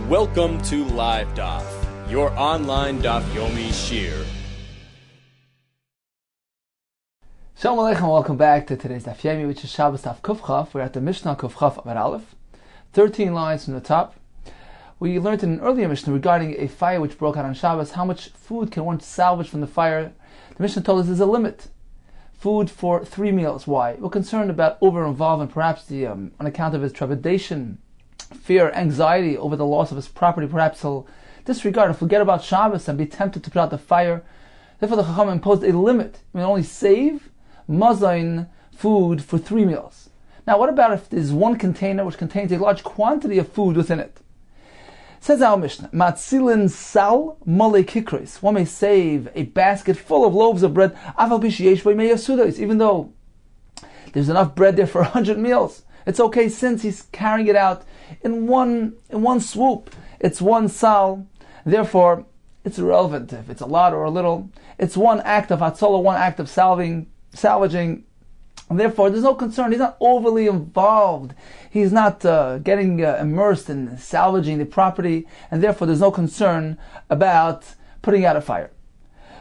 Welcome to LIVEDAF, your online Daf Yomi Shiur. Shalom Aleichem, welcome back to today's Daf Yomi, which is Shabbos Daf Kuf. We're at the Mishnah Kuf Chaf Amud Aleph, 13 lines from the top. We learned in an earlier Mishnah regarding a fire which broke out on Shabbos, how much food can one salvage from the fire. The Mishnah told us there's a limit. Food for 3 meals. Why? We're concerned about over-involvement, perhaps on account of his trepidation, fear, anxiety over the loss of his property. Perhaps he'll disregard or forget about Shabbos and be tempted to put out the fire. Therefore the Chacham imposed a limit. We can only save mazain, food, for 3 meals. Now what about if there's one container which contains a large quantity of food within it? Says our Mishnah, Matzilin sal mole kikris. One may save a basket full of loaves of bread, even though there's enough bread there for 100 meals. It's okay since he's carrying it out in one swoop. It's one sal. Therefore, it's irrelevant if it's a lot or a little. It's one act of hatzolah, one act of salvaging. And therefore, there's no concern. He's not overly involved. He's not getting immersed in salvaging the property. And therefore, there's no concern about putting out a fire.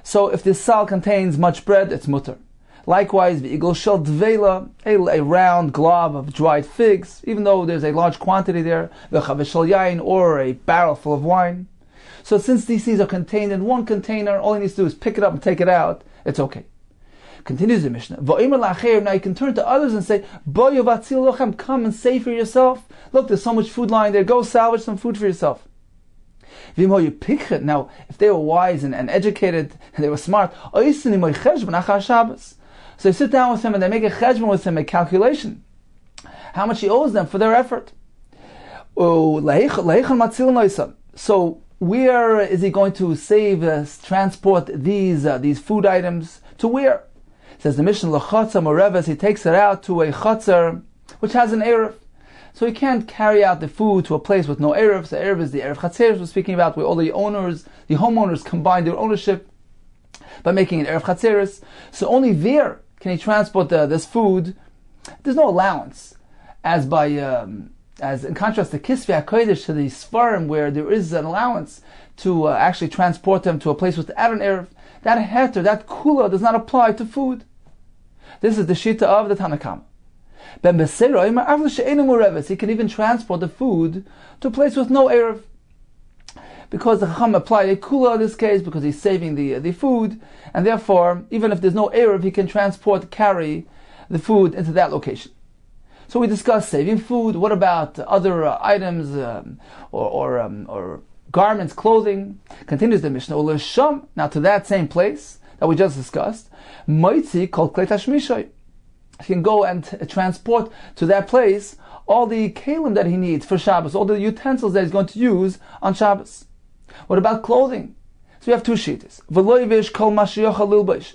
So if this sal contains much bread, it's mutter. Likewise, the igul shel dvela, a round glob of dried figs, even though there's a large quantity there, the chavesh shel yain, or a barrel full of wine. So since these things are contained in one container, all he needs to do is pick it up and take it out, it's okay. Continues the Mishnah. Now you can turn to others and say, come and save for yourself. Look, there's so much food lying there, go salvage some food for yourself. Now, if they were wise and educated, and they were smart, so they sit down with him and they make a cheshbon with him, a calculation, how much he owes them for their effort. So where is he going to transport these food items? To where? Says the Mishnah, l'chatzar moreves, he takes it out to a chatzar which has an erev. So he can't carry out the food to a place with no erev. So erev is the erev chatzeres we're speaking about, where all the homeowners combine their ownership by making an erev chatzeres. So only there can he transport this food. There's no allowance, as in contrast to Kisvei HaKodesh, to the Sfarim, where there is an allowance to actually transport them to a place without an erev. That heter, that kula, does not apply to food. This is the shita of the Tanakama. He can even transport the food to a place with no erev, because the Chacham applied a kula in this case, because he's saving the food, and therefore, even if there's no erev, he can carry the food into that location. So we discussed saving food. What about other items or garments, clothing? Continues the Mishnah. Now to that same place that we just discussed, Moitzi kol klei tashmishay. He can go and transport to that place all the kalim that he needs for Shabbos, all the utensils that he's going to use on Shabbos. What about clothing? So we have 2 shittas. V'lo kol ma sheyochel lilbash.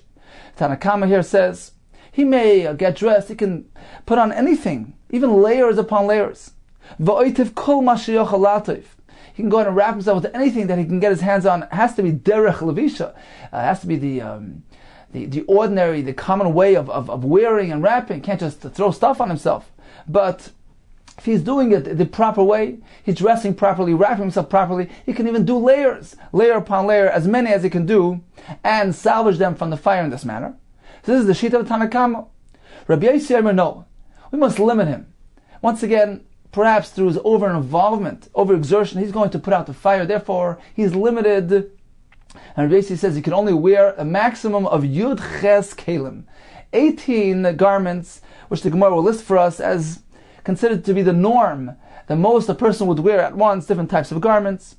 Tanakama here says he may get dressed, he can put on anything, even layers upon layers. V'oitiv kol ma sheyochel lativ. He can go and wrap himself with anything that he can get his hands on. It has to be derech levisha. It has to be the ordinary, the common way of wearing and wrapping. Can't just throw stuff on himself. But if he's doing it the proper way, he's dressing properly, wrapping himself properly, he can even do layers, layer upon layer, as many as he can do, and salvage them from the fire in this manner. So this is the sheet of Tanakama. Rabbi Yossi, no, we must limit him. Once again, perhaps through his over-involvement, over-exertion, he's going to put out the fire. Therefore, he's limited. And Rabbi Yossi says he can only wear a maximum of Yud Ches Kalim, 18 garments, which the Gemara will list for us as considered to be the norm, the most a person would wear at once, different types of garments.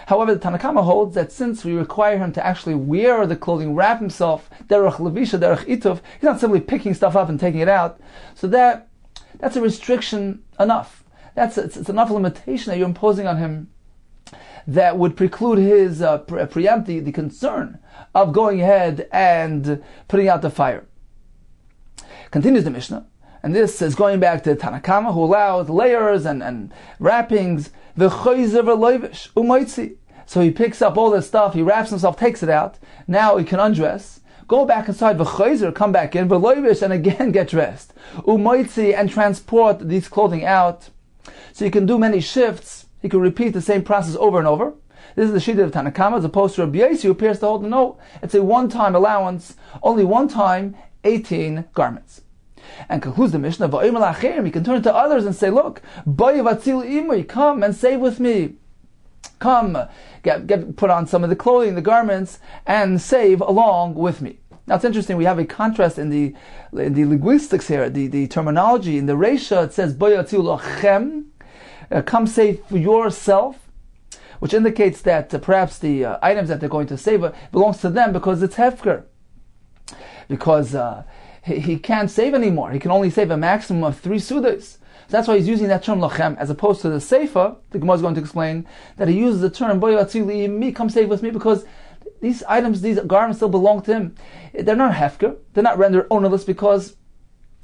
However, the Tanakama holds that since we require him to actually wear the clothing, wrap himself, derech levisha, derech ituv, he's not simply picking stuff up and taking it out. So that's a restriction enough. It's enough limitation that you're imposing on him that would preclude his preempt the concern of going ahead and putting out the fire. Continues the Mishnah, and this is going back to Tanakama, who allowed layers and wrappings. So he picks up all this stuff, he wraps himself, takes it out. Now he can undress, go back inside, come back in, and again get dressed. And transport these clothing out. So you can do many shifts He could repeat the same process over and over. This is the Shita of Tanakama, as opposed to Rabbi Yossi, who appears to hold no. It's a one-time allowance, only one time, 18 garments. And concludes the Mishnah, he can turn to others and say, look, come and save with me. Come, put on some of the clothing, the garments, and save along with me. Now it's interesting, we have a contrast in the linguistics here, the terminology. In the Reisha, it says, come save for yourself, which indicates that perhaps the items that they're going to save belongs to them because it's hefker. Because he can't save anymore. He can only save a maximum of 3 sudas. So that's why he's using that term lachem, as opposed to the seifa. The Gemara is going to explain that he uses the term me, come save with me, because these items, these garments still belong to him. They're not hefker. They're not rendered ownerless because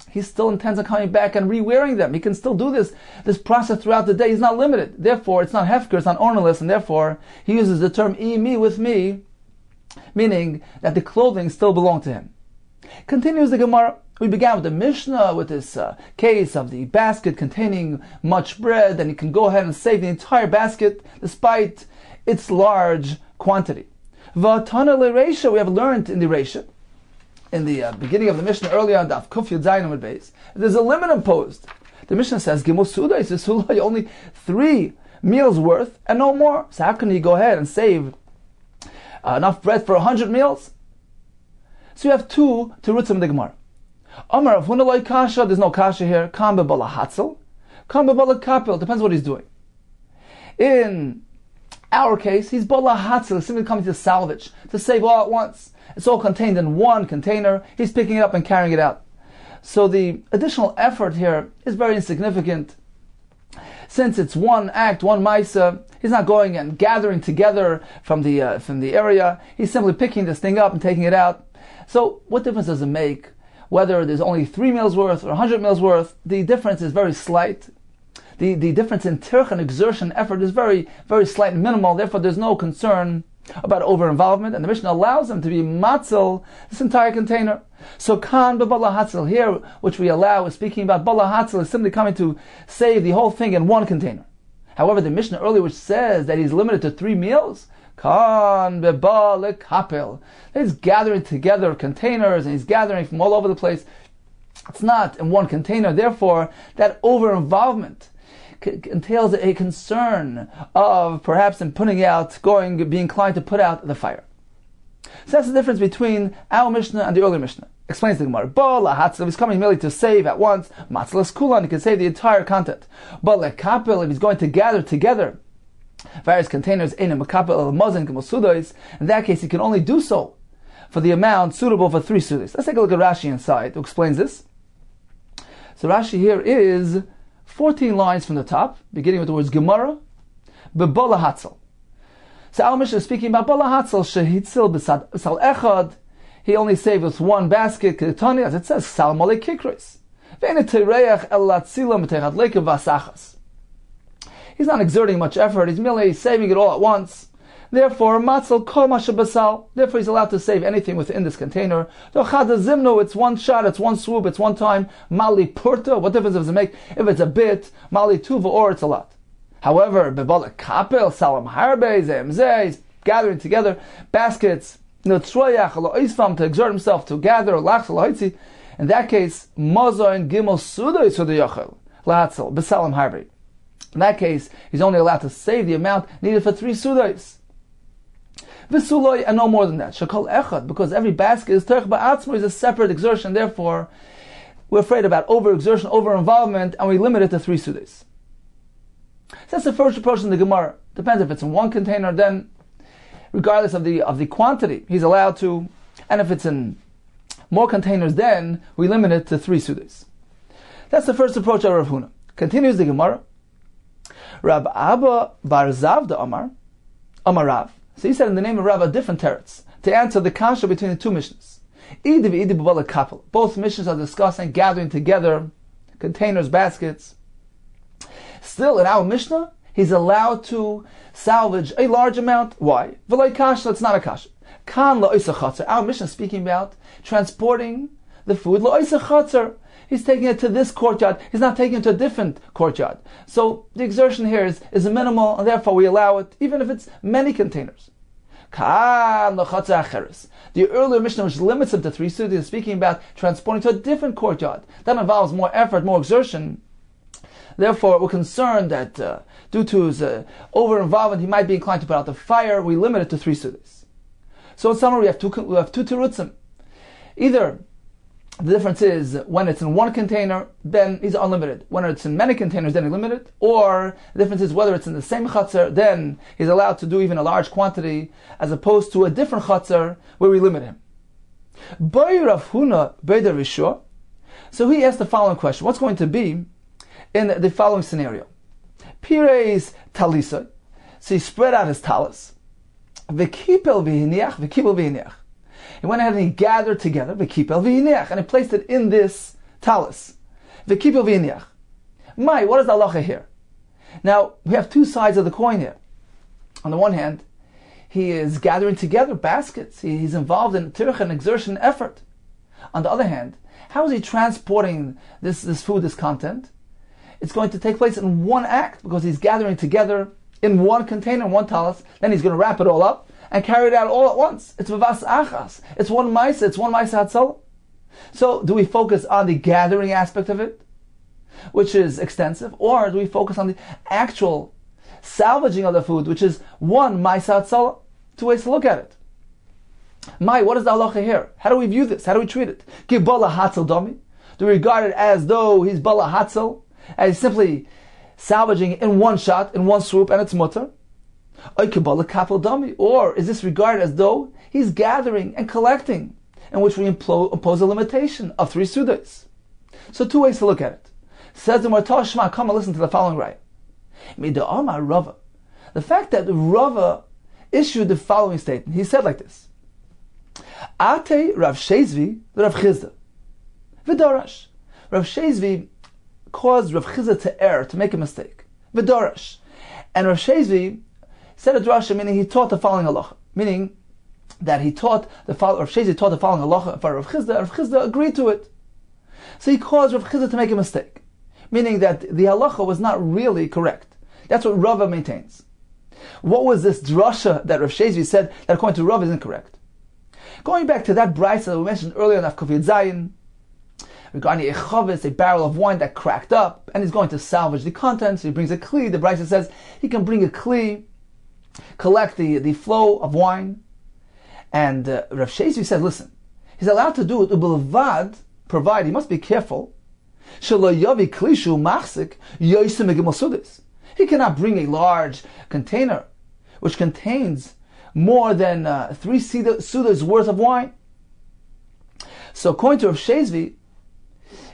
he still intends on coming back and re-wearing them. He can still do this process throughout the day. He's not limited. Therefore, it's not hefker, it's not ownerless, and therefore he uses the term me with me, meaning that the clothing still belong to him. Continues the Gemara. We began with the Mishnah, with this case of the basket containing much bread, and he can go ahead and save the entire basket despite its large quantity. V'atana le'reisha, we have learned in the Reisha, in the beginning of the Mishnah earlier on Daf Kuf Yud Zayin Amud Beis, there's a limit imposed. The Mishnah says, Gimel Suda, it's only 3 meals worth and no more. So how can he go ahead and save enough bread for 100 meals? So you have 2 terutzim in the Gemara. Amar of Hunalai Kasha, there's no Kasha here. Kam bebala hatzel, kam bebala kapil, depends what he's doing. In our case, he's bala hatzel, simply coming to salvage, to save all at once. It's all contained in one container. He's picking it up and carrying it out. So the additional effort here is very insignificant. Since it's one act, one maisa, he's not going and gathering together from the area. He's simply picking this thing up and taking it out. So what difference does it make whether there's only 3 meals worth or 100 meals worth? The difference is very slight. The difference in tirch and exertion effort is very, very slight and minimal. Therefore, there's no concern about over-involvement, and the Mishnah allows him to be matzel this entire container. So kan b'bala hatzel here, which we allow, is speaking about bala hatzel, is simply coming to save the whole thing in one container. However, the Mishnah earlier, which says that he's limited to 3 meals, kan b'bala kapel, he's gathering together containers, and he's gathering from all over the place. It's not in one container. Therefore, that over-involvement entails a concern of perhaps in being inclined to put out the fire. So that's the difference between our Mishnah and the earlier Mishnah. Explains the Gemara. Bala hatzel, he's coming merely to save at once. Matzlas kulan, he can save the entire content. But lekapel, if he's going to gather together various containers in a makapel el mazin k'mosudos, in that case he can only do so for the amount suitable for 3 sudas. Let's take a look at Rashi inside, who explains this. So Rashi here is 14 lines from the top, beginning with the words Gemara, b'bala hatzel. So our Mishnah is speaking about bala hatzel, shehitzil b'sal echad, he only saved with 1 basket, ketani, as it says, sal mole kikros. Ve'ene tereach el latzila m'techad lekev v'asachas. He's not exerting much effort, he's merely saving it all at once. Therefore, matzel kol mashabasal. Therefore, he's allowed to save anything within this container. Zimno, it's one shot, it's one swoop, it's one time. Mali purta, what difference does it make if it's a bit? Mali tuva, or it's a lot. However, bebala kapel salam harbe zemzeh, he's gathering together baskets. Notroyach lo isfam, to exert himself to gather lachs lo hitzi. In that case, mozain gimel suda yachel lahatzel besalam harbe. In that case, he's only allowed to save the amount needed for 3 sudas. V'suloi, and no more than that. Shakol echad, because every basket is terch ba'atzmo, is a separate exertion. Therefore, we're afraid about over-exertion, over-involvement, and we limit it to 3 sudas. So that's the first approach in the Gemara. Depends if it's in one container, then regardless of the quantity, he's allowed to. And if it's in more containers, then we limit it to 3 sudas. That's the first approach of Rav Huna. Continues the Gemara. Rab Abba bar Zavda Amar Rav. So he said in the name of Rav a different teretz to answer the kasha between the 2 missions. Both missions are discussing gathering together containers, baskets. Still, in our Mishnah, he's allowed to salvage a large amount. Why? V'loi kasha, it's not a kasha. Kan lo isa chatzar. Our Mishnah is speaking about transporting the food lo isa chatzar. He's taking it to this courtyard. He's not taking it to a different courtyard. So the exertion here is minimal, and therefore we allow it, even if it's many containers. The earlier Mishnah, which limits him to 3 sudas, is speaking about transporting to a different courtyard. That involves more effort, more exertion. Therefore, we're concerned that due to his over-involvement, he might be inclined to put out the fire. We limit it to 3 sudas. So in summary, we have two terutzim. Either the difference is when it's in one container, then he's unlimited. When it's in many containers, then he's limited. Or the difference is whether it's in the same chutzner, then he's allowed to do even a large quantity, as opposed to a different chutzner where we limit him. So he asked the following question: what's going to be in the following scenario? Pires talisa. So he spread out his talis. V'kipel v'hiniach. He went ahead and he gathered together, v'kipel v'hiniach, and he placed it in this talis. V'kipel v'hiniach. What is the halacha here? Now, we have two sides of the coin here. On the one hand, he is gathering together baskets. He's involved in tirch and exertion effort. On the other hand, how is he transporting this food, this content? It's going to take place in one act, because he's gathering together in one container, one talis. Then he's going to wrap it all up and carry it out all at once. It's v'vas achas. It's one maisa. It's one maisa hatzala. So, do we focus on the gathering aspect of it, which is extensive, or do we focus on the actual salvaging of the food, which is one maisa hatzala? Two ways to look at it. What is the halacha here? How do we view this? How do we treat it? Ki bala hatzel dami. Do we regard it as though he's bala hatzel, as simply salvaging in one shot, in one swoop, and it's mutter? Or is this regarded as though he's gathering and collecting, in which we impose a limitation of 3 sudas? So two ways to look at it. Says the Martah Shema, come and listen to the following right. The fact that Rava issued the following statement, he said like this: Ate Rav Shezvi Rav Chizda V'darash. Rav Shezvi caused Rav Chizda to err, to make a mistake. V'darash. And Rav Shezvi said a drasha, meaning he taught the following halacha, meaning that Rav Shezi taught the following halacha for Rav Chizda, and Rav Chizda agreed to it. So he caused Rav Chizda to make a mistake, meaning that the halacha was not really correct. That's what Rava maintains. What was this drasha that Rav Shezi said that according to Rava is incorrect? Going back to that brisa that we mentioned earlier in Daf Yomi, regarding a chavis, a barrel of wine that cracked up, and he's going to salvage the contents. So he brings a kli. The brisa says he can bring a kli, collect the flow of wine, and Rav Shezi says, listen, he's allowed to do it, ubelvad, provide, he must be careful, he cannot bring a large container which contains more than 3 sudas worth of wine. So according to Rav Shezi,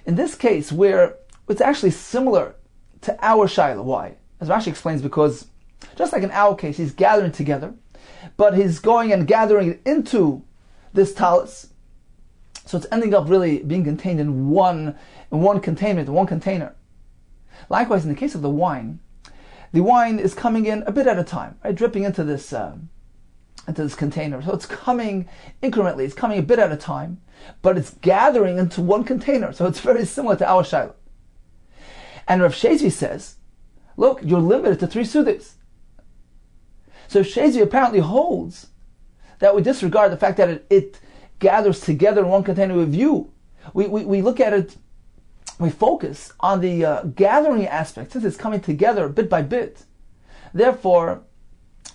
in this case, where it's actually similar to our shaila. Why? As Rashi explains, because just like in our case, he's gathering together, but he's going and gathering it into this talis, so it's ending up really being contained in one containment, in one container. Likewise, in the case of the wine is coming in a bit at a time, right, dripping into this container. So it's coming incrementally, it's coming a bit at a time, but it's gathering into one container. So it's very similar to our shaila. And Rav Shezi says, look, you're limited to 3 sudas. So Shezi apparently holds that we disregard the fact that it gathers together in one container with you. We look at it, we focus on the gathering aspect, since it's coming together bit by bit. Therefore,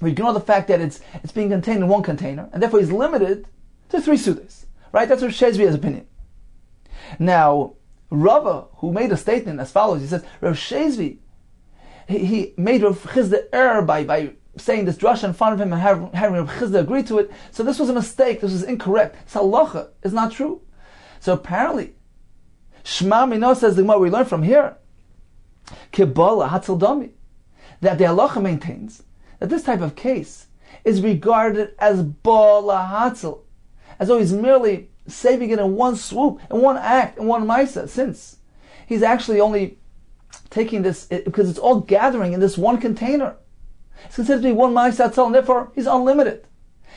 we ignore the fact that it's being contained in one container, and therefore he's limited to 3 sudas. Right? That's Rav Shezvi's opinion. Now, Rava, who made a statement as follows, he says, Rav Shezvi, he made Rav Chizda err by saying this drasha in front of him and having Rav Chizda agree to it. So this was a mistake, this was incorrect. This halacha is not true. So apparently, Shema Mino, says the Gemara, we learn from here, Kibala Hatzel Dami, that the halacha maintains that this type of case is regarded as Bala Hatzel, as though he's merely saving it in one swoop, in one act, in one maisa, since he's actually only taking this, because it's all gathering in this one container. It's considered to be one maisa hatzal, and therefore he's unlimited.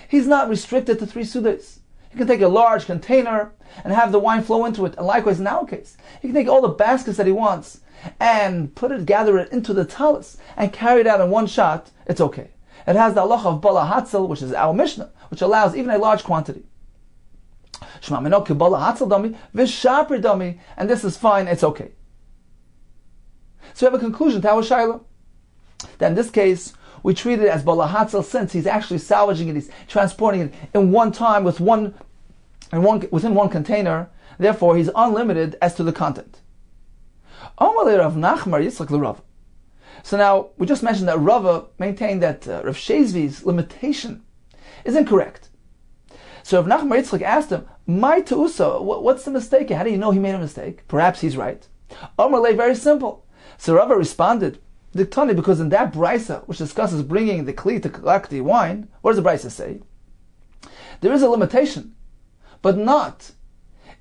He's not restricted to 3 sudas. He can take a large container and have the wine flow into it. And likewise in our case, he can take all the baskets that he wants and gather it into the talis and carry it out in one shot. It's okay. It has the halacha of bala hatzel, which is our Mishnah, which allows even a large quantity. And this is fine, it's okay. So we have a conclusion to our shaila. That in this case, we treat it as bala hatzel since he's actually salvaging it, he's transporting it in one time within one container. Therefore, he's unlimited as to the content. So now, we just mentioned that Rava maintained that Rav Shezvi's limitation is incorrect. So Rav Nachman Yitzchak asked him, "My Tu'usa, what's the mistake? How do you know he made a mistake? Perhaps he's right." Amalei, very simple. So Rava responded, "Diktani, because in that brisa, which discusses bringing the kli to collect the wine, what does the brisa say? There is a limitation, but not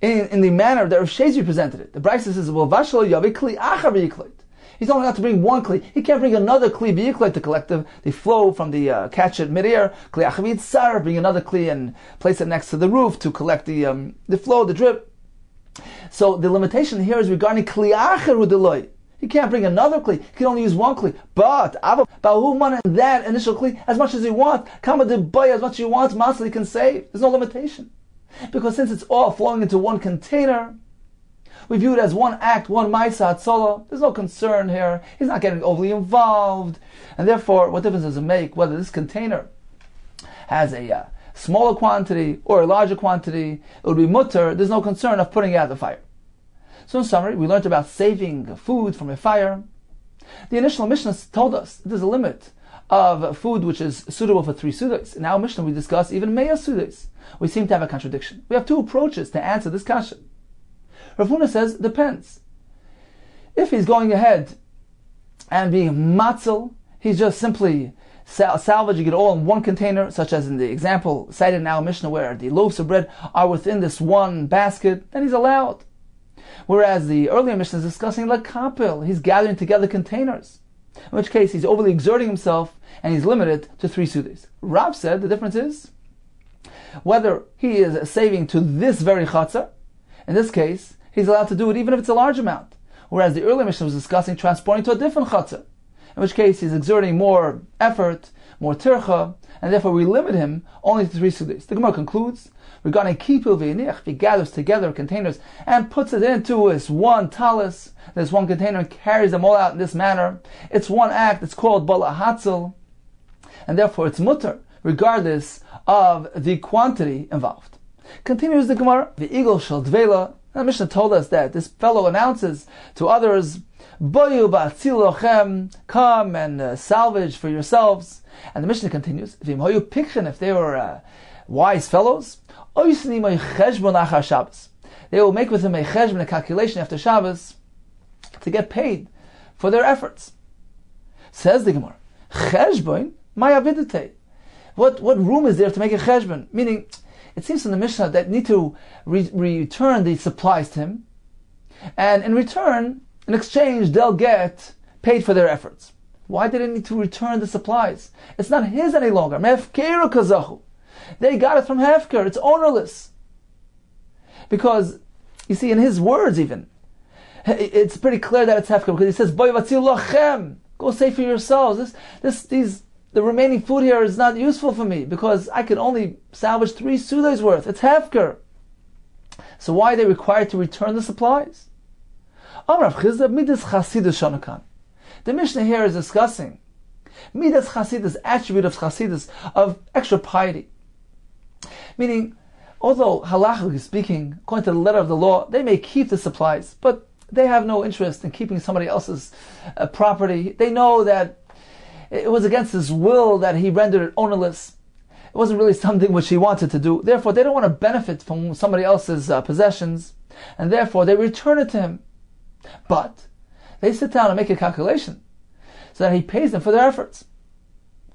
in the manner that Rav Shezi presented it. The brisa says, "Well, vashalo yavi kli achar v'yiklet." He's only allowed to bring one kli. He can't bring another kli v'yiklet to collect the flow from the catch it midair. Kli achar v'yitzar, bring another kli and place it next to the roof to collect the flow, the drip. So the limitation here is regarding kli achar u'deloy. He can't bring another kli. He can only use one kli. But Bahuman and that initial kli as much as he wants, Kama de boy as much as he wants, Masli he can save. There's no limitation. Because since it's all flowing into one container, we view it as one act, one Maisa Hatzolah. There's no concern here. He's not getting overly involved. And therefore, what difference does it make whether this container has a smaller quantity or a larger quantity? It would be mutter. There's no concern of putting it out the fire. So in summary, we learned about saving food from a fire. The initial Mishnah told us there's a limit of food which is suitable for 3 sudas. In our Mishnah we discuss even Meya sudas. We seem to have a contradiction. We have 2 approaches to answer this kasha. Rav Huna says, depends. If he's going ahead and being matzel, he's just simply salvaging it all in one container, such as in the example cited in our Mishnah where the loaves of bread are within this one basket, then he's allowed. Whereas the earlier Mishnah is discussing lakapil, he's gathering together containers, in which case he's overly exerting himself and he's limited to 3 sudas. Rav said the difference is whether he is saving to this very chatzar. In this case, he's allowed to do it even if it's a large amount. Whereas the earlier Mishnah was discussing transporting to a different chatzar, in which case he's exerting more effort, more tircha, and therefore we limit him only to 3 sudas. The Gemara concludes regarding kipul v'yinich, he gathers together containers and puts it into this one talis, this one container, and carries them all out in this manner. It's one act, it's called bala hatzel, and therefore it's mutter, regardless of the quantity involved. Continues the Gemara, the eagle shall dvela. The Mishnah told us that this fellow announces to others, Boyu ba'atzil lochem, come and salvage for yourselves. And the Mishnah continues, V'im hoyu pikchen, if they were wise fellows, oisni moy cheshbon achar Shabbos. They will make with him a cheshbon, a calculation after Shabbos, to get paid for their efforts. Says the Gemara, cheshbon, my avidite. What room is there to make a cheshbon? Meaning, it seems in the Mishnah that need to return the supplies to him, and in return, in exchange, they'll get paid for their efforts. Why did they need to return the supplies? It's not his any longer. Mefkeru kazahu. They got it from Hefker. It's ownerless. Because, you see, in his words even, it's pretty clear that it's Hefker, because he says, Boy vatzil lochem. Go save for yourselves. The remaining food here is not useful for me, because I can only salvage 3 sudas worth. It's Hefker. So why are they required to return the supplies? The Mishnah here is discussing Midas Chasidus, attribute of Chasidus, of extra piety. Meaning, although halachically speaking, according to the letter of the law, they may keep the supplies, but they have no interest in keeping somebody else's property. They know that it was against his will that he rendered it ownerless. It wasn't really something which he wanted to do. Therefore, they don't want to benefit from somebody else's possessions, and therefore they return it to him. But they sit down and make a calculation so that he pays them for their efforts.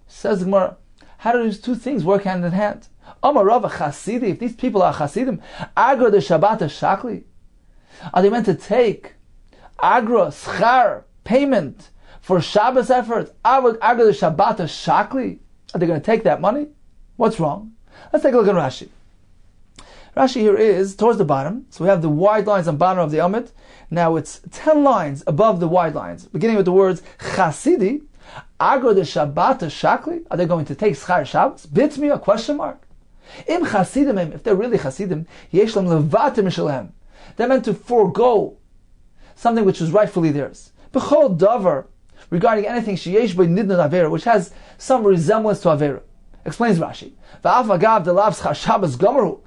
Says the Gemara, how do these 2 things work hand in hand? Amar Rava Chasidi, if these people are Chasidim, Agra de Shabbat Shakli, are they meant to take Agra, Schar, payment for Shabbos effort? Agra de Shabbat Shakli, are they going to take that money? What's wrong? Let's take a look at Rashi. Rashi here is towards the bottom. So we have the wide lines on the bottom of the Amid. Now it's 10 lines above the wide lines, beginning with the words Chasidi, Agro de Shabbat Shakli. Are they going to take Schar Shabbos? Bitmi, a question mark. Im Chasidim, if they're really Chasidim, Yeshlam Levatim Shalem. They're meant to forego something which is rightfully theirs. B'chol Davar, regarding anything Sheyesh by Nidna Avera, which has some resemblance to Avera. Explains Rashi. Va'af Agav Delav Schar Shabbos Gomeru.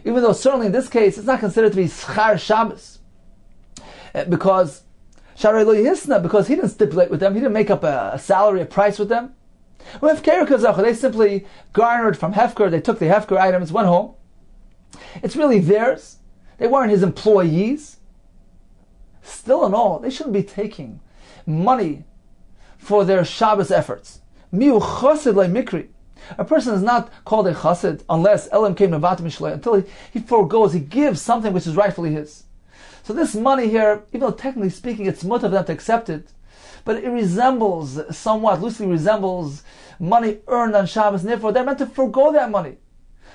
Even though certainly in this case it's not considered to be Schar Shabbos. Because Sharai Lo Yihisna, because he didn't stipulate with them, he didn't make up a salary, a price with them. With Kerikazach, they simply garnered from Hefker, they took the Hefker items, went home. It's really theirs. They weren't his employees. Still in all, they shouldn't be taking money for their Shabbos efforts. Miu Chosid Le Mikri. A person is not called a chassid unless Elam came Nevat Mishlei, until he forgoes, he gives something which is rightfully his. So this money here, even though technically speaking it's mutter for them to accept it, but it resembles, somewhat loosely resembles, money earned on Shabbos, and therefore they're meant to forgo that money.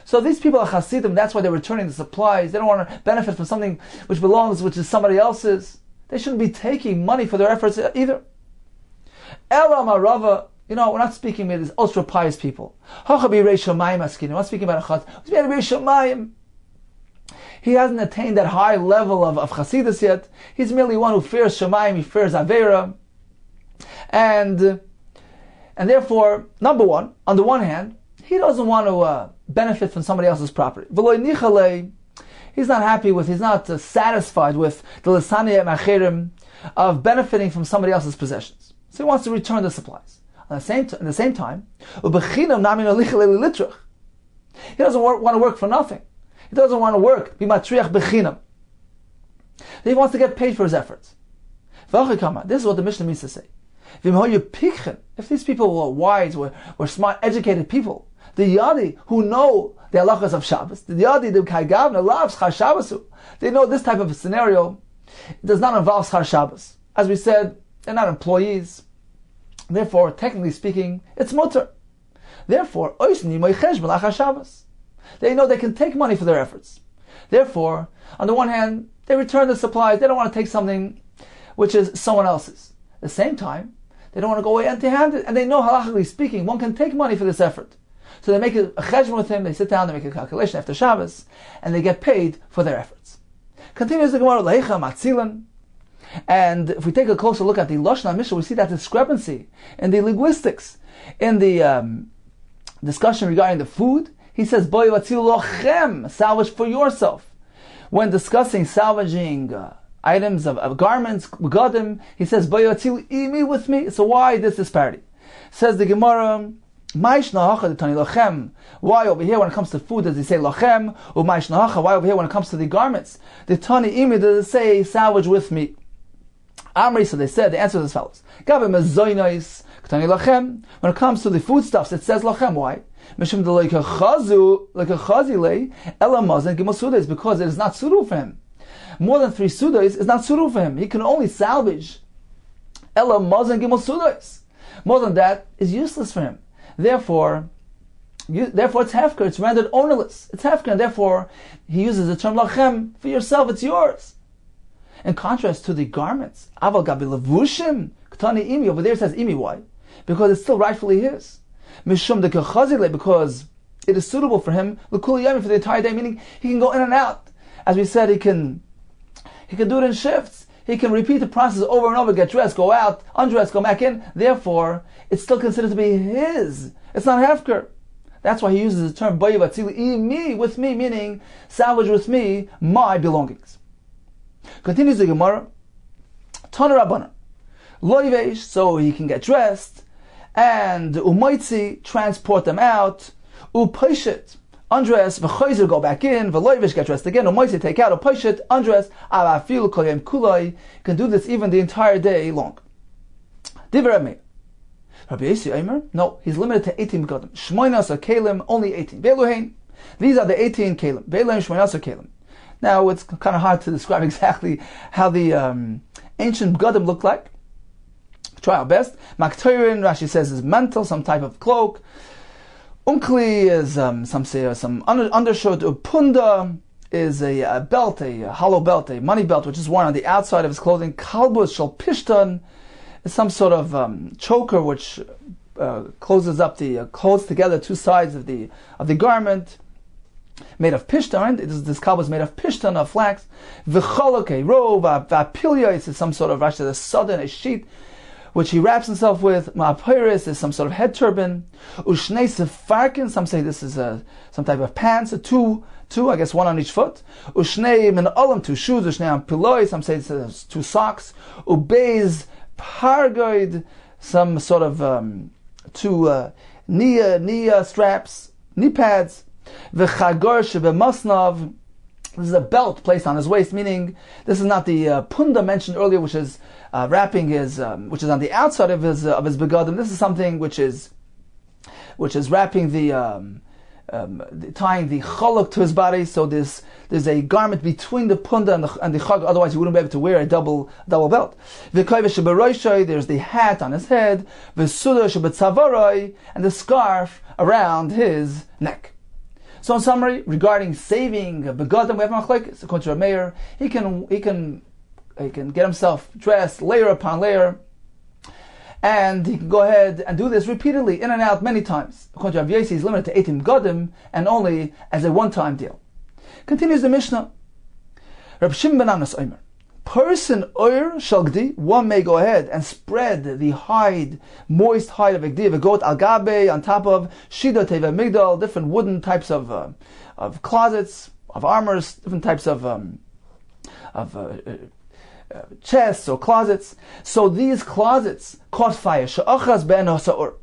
So these people are chassidim, that's why they're returning the supplies. They don't want to benefit from something which belongs, which is somebody else's. They shouldn't be taking money for their efforts either. Elam Arava, we're not speaking with these ultra pious people. We're not speaking about a chassid. He hasn't attained that high level of chassidus yet. He's merely one who fears Shemayim, he fears Avera. And therefore, number one, on the one hand, he doesn't want to benefit from somebody else's property. He's not happy with, he's not satisfied with the lisaniyah macherim of benefiting from somebody else's possessions. So he wants to return the supplies. At the same time, he doesn't want to work for nothing. He doesn't want to work. He wants to get paid for his efforts. This is what the Mishnah means to say. If these people were wise, were smart, educated people, the Yadi who know the halachas of Shabbos, the Yadi, the Kaigavna, loves Schar Shabbosu, they know this type of a scenario does not involve Schar Shabbos. As we said, they're not employees. Therefore, technically speaking, it's mutter. Therefore, they know they can take money for their efforts. Therefore, on the one hand, they return the supplies. They don't want to take something which is someone else's. At the same time, they don't want to go away empty-handed, and they know, halachically speaking, one can take money for this effort. So they make a cheshbon with him, they sit down, they make a calculation after Shabbos, and they get paid for their efforts. Continues the Gemara, Leicha Matzilan. And if we take a closer look at the Lashon HaMishnah, we see that discrepancy in the linguistics, in the discussion regarding the food. He says, Boi Vatzil Lochem, salvage for yourself. When discussing salvaging items of garments, begadim, he says, Boi Vatzil Imi with me. So why this disparity? Says the Gemara, why over here when it comes to food does he say lachem? Why over here when it comes to the garments? The Tani Imi does it say salvage with me? Amri, so they said, the answer is as follows. When it comes to the foodstuffs, it says lachem. Why? Because it is not suitable for him. More than 3 sudas is not suitable for him. He can only salvage ela mazon gimel sudas. More than that is useless for him. Therefore it's hefker, it's rendered ownerless. It's hefker, and therefore he uses the term lachem. For yourself, it's yours. In contrast to the garments, aval gabi levushim, ktani imi, over there it says imi. Why? Because it's still rightfully his. Mishum de kechazile, because it is suitable for him, l'kul yami, for the entire day, meaning he can go in and out. As we said, he can do it in shifts. He can repeat the process over and over, get dressed, go out, undress, go back in. Therefore, it's still considered to be his. It's not hefker. That's why he uses the term bayi vatzili, me, with me, meaning salvage with me my belongings. Continues the Gemara, Tana Rabbana, loivesh, so he can get dressed, and umaitzi, transport them out, upaishet, undress, v'chayzer, go back in, v'loivesh, get dressed again, umaitzi, take out, upaishet, undress, avafil koyem kulai, can do this even the entire day long. Divrei Meir. Rabbi Yossi Eimer? No, he's limited to 18 begadim. Shmoinas or kalim, only 18. Be'eluhein, these are the 18 kalim. Be'eluhein, shmoinas or kalim. Now, it's kind of hard to describe exactly how the ancient begadim looked like. Try our best. Maktorin, Rashi says, is mantle, some type of cloak. Unkli is, some say, some undershirt. Upunda is a belt, a hollow belt, a money belt, which is worn on the outside of his clothing. Kalbus shel pishtan is some sort of choker which closes up holds together two sides of the garment, made of pishtan. This kalbus made of pishtan, of flax. V'cholok, a robe. V'apilya is some sort of a sudden, a sheet which he wraps himself with. Ma'apiris is some sort of head turban. Ushnei sefarkin, some say this is some type of pants, two, I guess one on each foot. Ushnei min olam, two shoes. Ushnei piloi, some say it's two socks. Ubeiz pargoid, some sort of two knee straps, knee pads. V'chagor shebemasnav, this is a belt placed on his waist, meaning this is not the punda mentioned earlier, which is wrapping which is on the outside of his begadim. This is something which is wrapping tying the cholok to his body. So there's a garment between the punda and the chag. Otherwise, you wouldn't be able to wear a double belt. There's the hat on his head, and the scarf around his neck. So in summary, regarding saving begadim, we have machlokes. According to Rav Meir, he can get himself dressed layer upon layer, and he can go ahead and do this repeatedly, in and out, many times. According to Rav Yossi, he's limited to 18 begadim, and only as a one-time deal. Continues the Mishnah. Reb Shimon ben Amnas Omer, person oir shalgdi, one may go ahead and spread the hide, moist hide of a gdi, of a goat, al gabe, on top of shida teva migdal, different wooden types of closets, of armors, different types of chests or closets. So these closets caught fire. She'achas ben ha'sa'ur.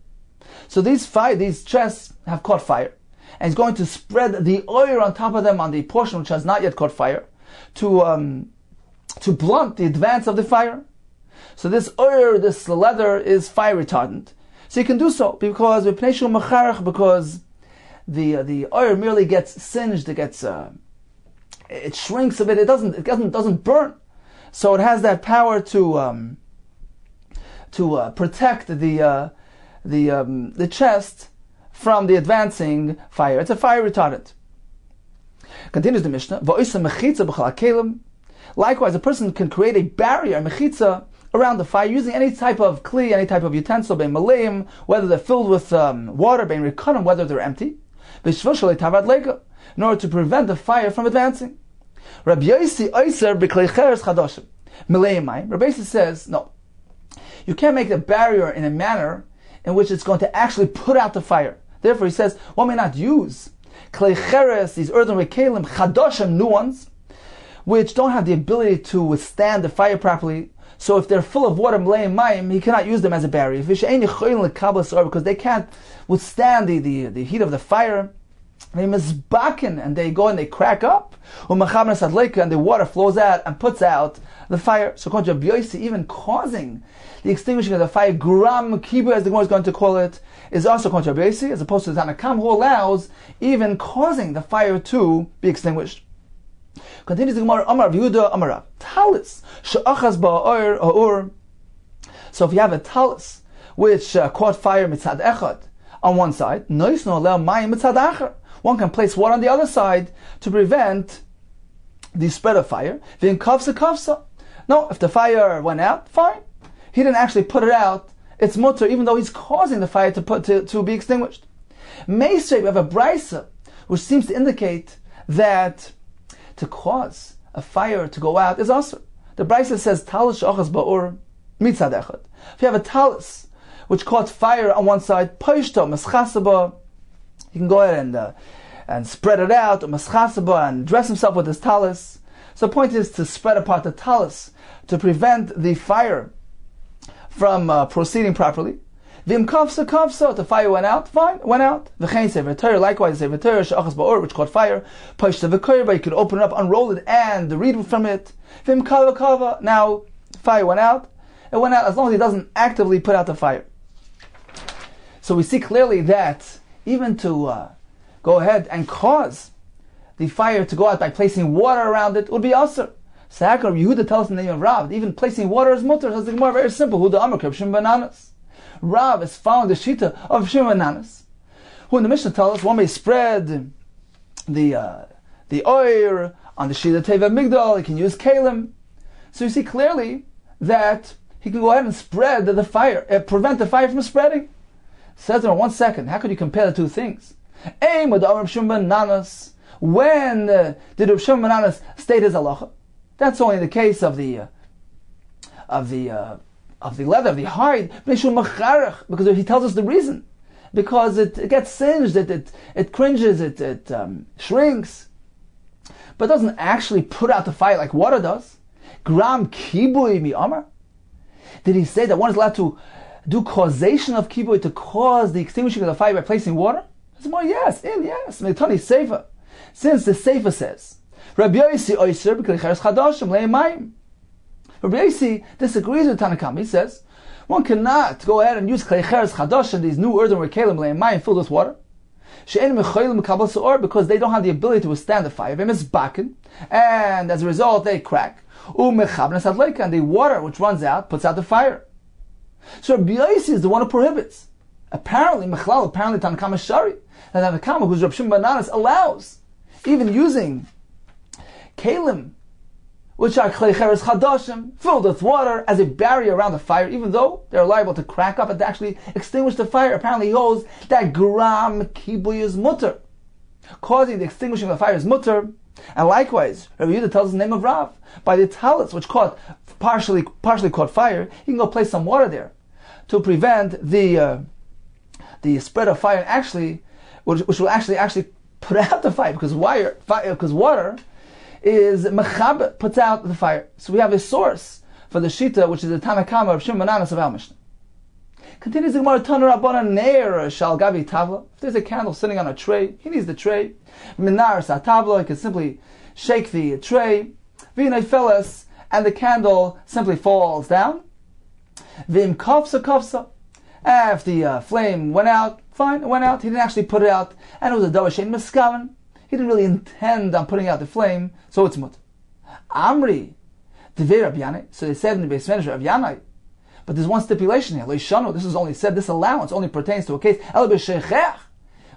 So these chests have caught fire, and he's going to spread the oil on top of them on the portion which has not yet caught fire, to blunt the advance of the fire. So this oil, this leather, is fire retardant. So you can do so because the oil merely gets singed, it shrinks a bit. It doesn't burn. So it has that power to protect the chest from the advancing fire. It's a fire retardant. Continues the Mishnah. Likewise, a person can create a barrier, mechitza, around the fire using any type of kli, any type of utensil, bein maleim, whether they're filled with water, bein rikanim, whether they're empty, in order to prevent the fire from advancing. Rabbi Yossi oiser b'klei cheres chadoshim maleim mayim. Rabbi Yossi says, no, you can't make the barrier in a manner in which it's going to actually put out the fire. Therefore, he says, one may not use klei cheres, these earthenware kelim, chadoshim, new ones, which don't have the ability to withstand the fire properly. So if they're full of water, he cannot use them as a barrier, because they can't withstand the heat of the fire. They misbaken, and they go and they crack up, and the water flows out and puts out the fire. So according to Rabbi Yossi, even causing the extinguishing of the fire, gram kibu, as the Gemara is going to call it, is also according to Rabbi Yossi, as opposed to the Tanakam, who allows even causing the fire to be extinguished. Continues the Gemara, Amar Yehuda, Amar talis she'achas ba'or ha'ur. So if you have a talis which caught fire mitzad echad on one side, noisno allow mayim mitzad acher. One can place water on the other side to prevent the spread of fire. V'in kavsa kavsa. No, if the fire went out, fine. He didn't actually put it out. It's mutter, even though he's causing the fire to be extinguished. Meisrei, we have a brisa which seems to indicate that to cause a fire to go out is also. The brisa says talis she'achas ba'ur mitzad echad. If you have a talis which caught fire on one side, poishto maschasaba, you can go ahead and spread it out, or maschasaba, and dress himself with this talis. So the point is to spread apart the talis to prevent the fire from proceeding properly. Vim kavsa kavsa, the fire went out, fine, went out. V'chein sefer Torah, likewise sefer Torah she'achas ba'or, which caught fire. Poishta v'koyba, you could open it up, unroll it, and read from it. Vim kava kava, now fire went out. It went out as long as he doesn't actively put out the fire. So we see clearly that even to go ahead and cause the fire to go out by placing water around it would be asur. So Yehuda tells us in the name of Rav, even placing water is mutter. So it's more very simple. Huda amar k'Reb bananas. Rav is following the shita of Shimon bananas, who in the Mishnah tells us one may spread the oil on the Shida Teva Migdal, he can use Kalim. So you see clearly that he can go ahead and spread the fire, prevent the fire from spreading. Says in 1 second, how could you compare the two things? When did Rav Shimon ben Anas state his halacha? That's only in the case of the leather, of the hide, because he tells us the reason. Because it gets singed, it cringes, it shrinks, but doesn't actually put out the fire like water does. Gram kibui mi amar. Did he say that one is allowed to do causation of kibui to cause the extinguishing of the fire by placing water? It's more yes. Meitani Seifa. Since the Seifa says, Rabbi Yosi oiser b'kleicheres chadashim le'emayim. Rabbi Yosi disagrees with Tanakama. He says one cannot go ahead and use kleicheres chadashim, these new earthenware kelim le'emayim filled with water, she'en mecholim mekabel seor, because they don't have the ability to withstand the fire. They misbaken, and as a result they crack. And the water which runs out puts out the fire. So Rabbi Yosi is the one who prohibits. Apparently Tanakama Shari, that Tanakama, who's Rav Shimon ben Anas, allows even using kalim, which are kleicheres chadashim, filled with water, as a barrier around the fire, even though they're liable to crack up and to actually extinguish the fire. Apparently he holds that gram kibui is mutter, causing the extinguishing of the fire is mutter. And likewise, Rabbi Yehuda tells us the name of Rav. By the talits, which partially caught fire, he can go place some water there to prevent the spread of fire, which will actually put out the fire, because water is mechab, puts out the fire. So we have a source for the shita, which is the Tanakama of Shimon ben Anas of our Mishnah. Continues the Gemara, Tana Rabbanan Neir Shal Gavi Tavla. If there's a candle sitting on a tray, he needs the tray. Minar Sa Tavla, he can simply shake the tray. V'inay Felas, and the candle simply falls down. V'im Kafsa. If the flame went out, fine, it went out. He didn't actually put it out, and it was a Davar Shein Miskaven. He didn't really intend on putting out the flame, so it's mut. Amri, Devei Rav Yanai. So they said in the Beis Medrash Rav Yanai. But there's one stipulation here. Leishanu, this is only said, this allowance only pertains to a case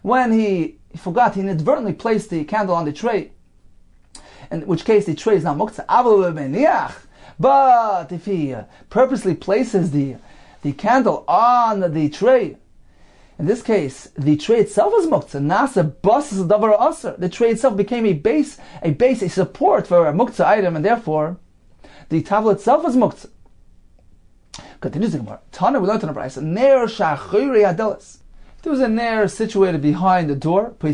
when he forgot, he inadvertently placed the candle on the tray, in which case the tray is not muktzah. But if he purposely places the candle on the tray, in this case, the tray itself is muktzah. Nasa bas is davar aser. The tray itself became a support for a muktzah item, and therefore the tavla itself is muktzah. Continues the Gemara. Tana, we learned in the Brayso, Ner shachiri adelis. If there was a ner situated behind the door, he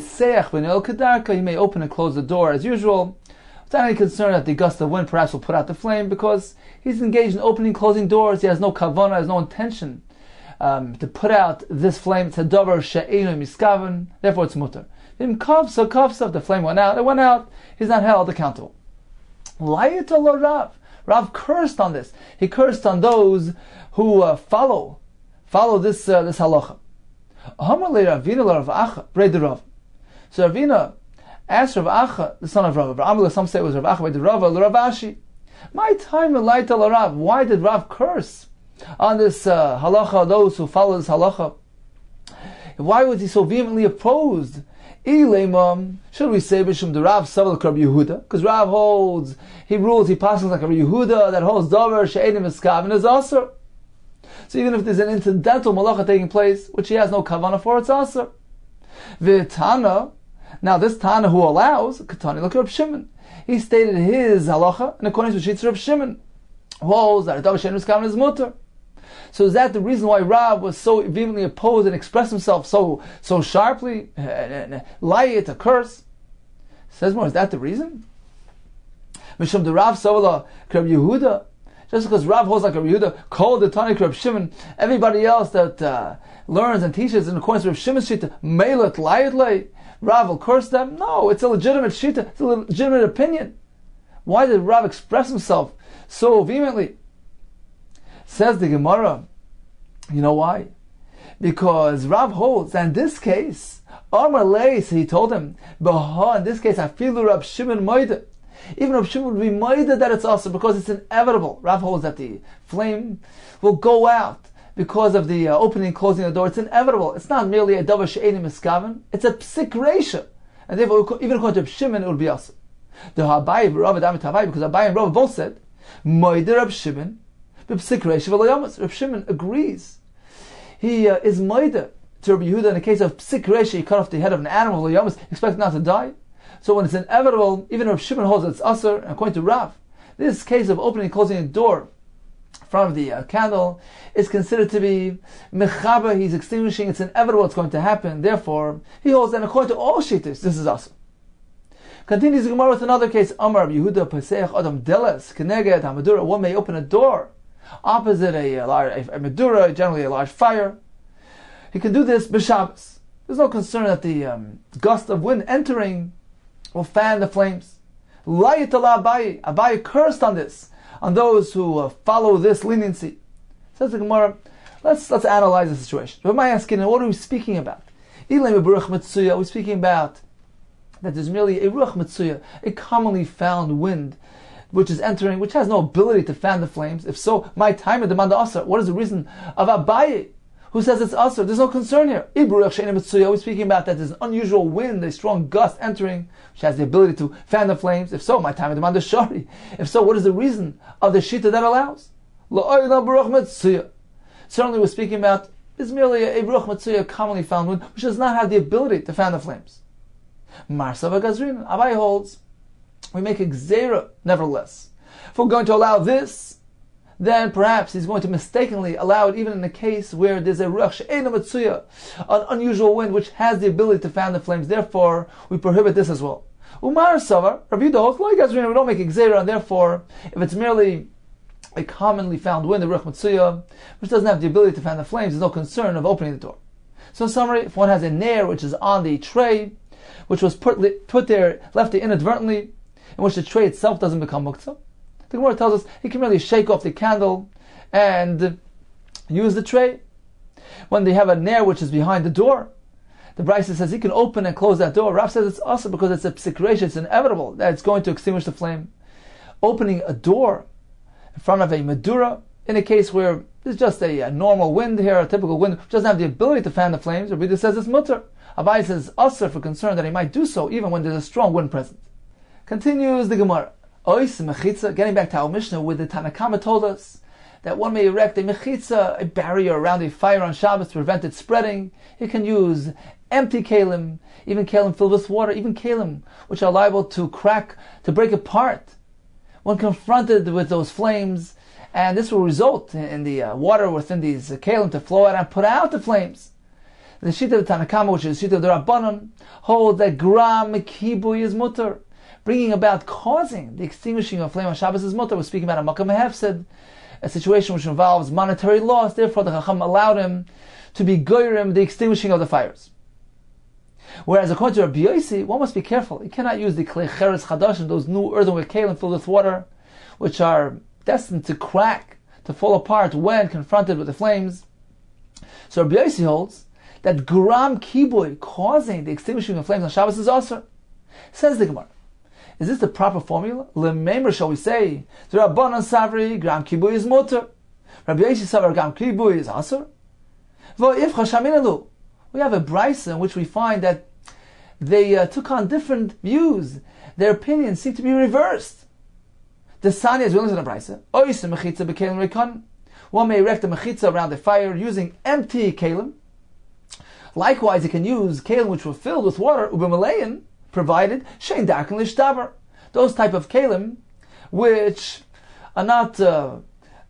may open and close the door as usual, without any concern that the gust of wind perhaps will put out the flame, because he's engaged in opening and closing doors. He has no kavanah, has no intention to put out this flame. It's a davar she'enu miskaven, therefore it's mutter. If the flame went out, it went out. He's not held accountable. Layit ala Rav. Rav cursed on this. He cursed on those who follow this halacha. So Ravina asked Rav Acha, the son of Rav. Some say it was Rav Acha by the Rav Ashi. My time Layit ala Rav. Why did Rav curse on this halacha, those who follow this halacha? Why was he so vehemently opposed? Should we say Bishum the Rav Saval Rabbi Yehuda? Because Rav holds, he passes like Rabbi Yehuda that holds Dover She'enim Eskaven is also. So even if there's an incidental malacha taking place, which he has no kavanah for, it's also. V'tana, now this Tana who allows, Katani look Rabbi Shimon. He stated his halacha in accordance with Shitz Rabbi Shimon, who holds that Dover She'enim Eskaven is mutter. So is that the reason why Rav was so vehemently opposed and expressed himself so sharply, layit, a curse? Says more, is that the reason? Mishum the Rav Savala Rabbi Yehuda, just because Rav holds like Rabbi Yehuda, called the Tani Rabbi Shimon, everybody else that learns and teaches in accordance with Rabbi Shimon's shita, meilat layit lay, Rav will curse them? No, it's a legitimate shita, it's a legitimate opinion. Why did Rav express himself so vehemently? Says the Gemara, you know why? Because Rav holds, and in this case, Amar Leis, he told him, in this case, I feel Rav Shimon Moida. Even Rav Shimon would be Moida that it's also, because it's inevitable. Rav holds that the flame will go out because of the opening and closing of the door. It's inevitable. It's not merely a davar she'enim miskaven. It's a psik reisha. And therefore, even according to Rav Shimon, it would be also. The Abaye because Abaye and Rav both said, Moide Reb Shimon, Reb Shimon agrees. He is Moide to Rabbi Yehuda in the case of Psik Reisha, he cut off the head of an animal, expected not to die. So when it's inevitable, even Reb Shimon holds it's Asr, and according to Rav, this case of opening and closing a door from the candle is considered to be Mechaba, he's extinguishing, it's inevitable, it's going to happen. Therefore, he holds that according to all Shittis, this is Asr. Continues the Gemara with another case. Amar Rabbi Yehuda Pesach Adam Deles Keneged HaMedura. One may open a door opposite a Medura, generally a large fire. He can do this b'Shabbos. There's no concern that the gust of wind entering will fan the flames. Layitala Abaye. Abaye cursed on this, on those who follow this leniency. Says the Gemara. Let's analyze the situation. What am I asking? What are we speaking about? We're speaking about that there's merely a ruach mitzuya, a commonly found wind, which is entering, which has no ability to fan the flames. If so, my time at demand asar. What is the reason of Abaye, who says it's asar? There's no concern here. We're speaking about that there's an unusual wind, a strong gust entering, which has the ability to fan the flames. If so, my time at demand shari. If so, what is the reason of the shita that allows? Certainly, we're speaking about is merely a ruach mitzuya, commonly found wind, which does not have the ability to fan the flames. Marsava Gazrin, Abaye holds, we make a gzeira, nevertheless. If we're going to allow this, then perhaps he's going to mistakenly allow it even in a case where there's a ruach she'eina mitzuya, an unusual wind which has the ability to fan the flames. Therefore, we prohibit this as well. Umar Savar, Rabbi Yehuda holds, like Gazrin, we don't make a gzeira, and therefore, if it's merely a commonly found wind, a ruach mitzuya, which doesn't have the ability to fan the flames, there's no concern of opening the door. So in summary, if one has a nair which is on the tray, which was put there, left there inadvertently, in which the tray itself doesn't become muktzah, the Gemara tells us he can really shake off the candle and use the tray. When they have a nair which is behind the door, the Brisa says he can open and close that door. Rav says it's also because it's a psikresh, it's inevitable that it's going to extinguish the flame. Opening a door in front of a medura, in a case where there's just a normal wind here, a typical wind, which doesn't have the ability to fan the flames, Rabbi Yehuda says it's mutter. Abaye says asr for concern that he might do so even when there's a strong wind present. Continues the Gemara. Ois mechitza, getting back to our Mishnah, where the Tanakama told us that one may erect a mechitza, a barrier around a fire on Shabbos to prevent it spreading. You can use empty kalim, even kalim filled with water, even kalim which are liable to crack, to break apart when confronted with those flames, and this will result in the water within these kalim to flow out and put out the flames. The Shita of the Tanakama, which is the Shita of the Rabbanon, holds that gram kibui is mutter, bringing about, causing the extinguishing of flame on Shabbos is mutter. We're speaking about a makam hefsed, a situation which involves monetary loss. Therefore, the Chacham allowed him to be goyrim, the extinguishing of the fires. Whereas according to Rabbi Yossi, one must be careful. You cannot use the klei cheres chadashim, those new earthenware kalim filled with water, which are destined to crack, to fall apart when confronted with the flames. So Rabbi Yossi holds that gram kibui, causing the extinguishing of flames on Shabbos, is asr. Says the Gemara, is this the proper formula? Lemeimer, shall we say, the Rabbanan Savri, gram kibui is mutter. Rabbi Yossi Savri, gram kibui is asr. We have a brisa in which we find that they took on different views. Their opinions seem to be reversed. The Sanya is willing to the brisa. Ois mechitza b'kelim rekan. One may erect a mechitza around the fire using empty kalim. Likewise, you can use kalim which were filled with water, ubimalayan, provided shein darken lishtaber. Those type of kalim which are not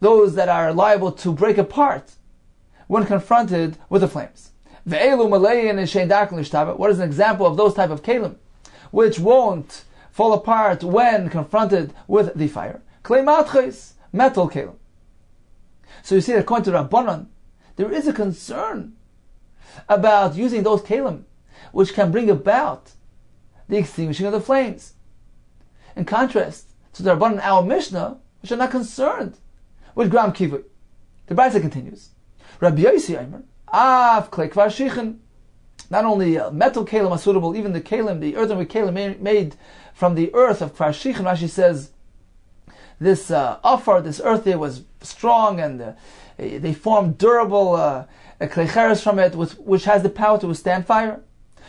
those that are liable to break apart when confronted with the flames. Ve'elu malayan is shein darken lishtaber. What is an example of those type of kalim which won't fall apart when confronted with the fire? Klei matches, metal kalim. So you see that according to Rabbanan, there is a concern about using those kalim which can bring about the extinguishing of the flames. In contrast to the Rabbanan, our Mishnah, which are not concerned with gram kivui. The Brisa continues. Rabbi Yossi Aimer, av klei kvar shichen. Not only metal kalim are suitable, even the kalim, the earthenware kalim made from the earth of kvar shichen. Rashi says this afar, this earth there was strong, and they formed durable klei cheres from it, which has the power to withstand fire.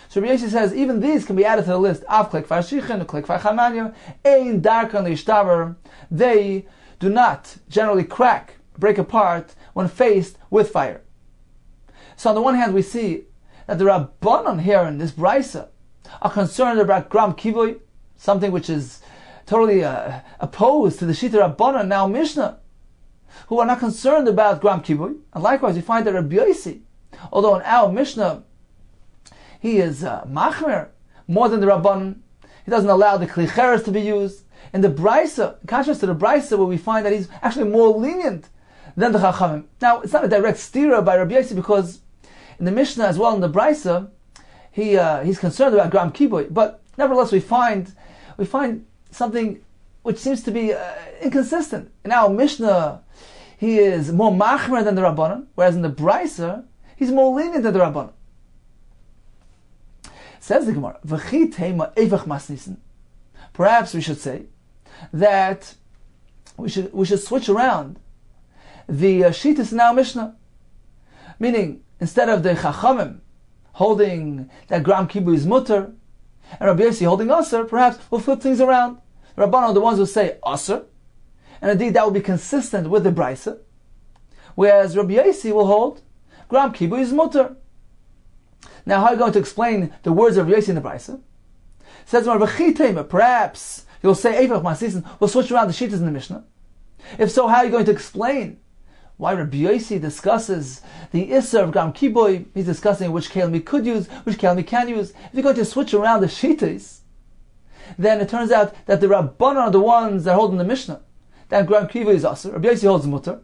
So Rabbi Yossi says even these can be added to the list. Av klik farshichin, klik farchananya, ein darkan lishtaver. They do not generally crack, break apart when faced with fire. So on the one hand, we see that the Rabbanon here in this brisa are concerned about gram kivoy, something which is totally opposed to the Shita Rabbanon, now Mishnah, who are not concerned about gram kivoy. And likewise, we find that Rabbi Yossi, although in our Mishnah he is machmer more than the Rabbanon, he doesn't allow the klicheres to be used. In the brisa, in contrast to the brisa, where we find that he's actually more lenient than the Chachamim. Now, it's not a direct stira by Rabbi Yossi, because in the Mishnah as well in the brisa, he's concerned about gram kiboy. But nevertheless, we find something which seems to be inconsistent. In our Mishnah, he is more machmer than the Rabbanon, whereas in the brisa, he's more lenient than the Rabbanon. Says the Gemara, "V'chi teima evach masnisen." Perhaps we should say that we should switch around the shitas in our Mishnah, meaning instead of the Chachamim holding that gram kibu is mutter and Rabbi Yossi holding aser, perhaps we'll flip things around. The Rabbanon are the ones who say aser, and indeed that will be consistent with the brisa, whereas Rabbi Yossi will hold gram kibu is mutter. Now, how are you going to explain the words of Rabbi Yossi in the brisa? Says perhaps you'll say Eivach Masisen, we'll switch around the shitas in the Mishnah. If so, how are you going to explain why Rabbi Yossi discusses the Isser of Gram Kiboy? He's discussing which kelim he could use, which kelim he can use. If you're going to switch around the shitas, then it turns out that the Rabbanon are the ones that hold in the Mishnah that Gram Kiboy is Asr. Rabbi Yossi holds Mutter.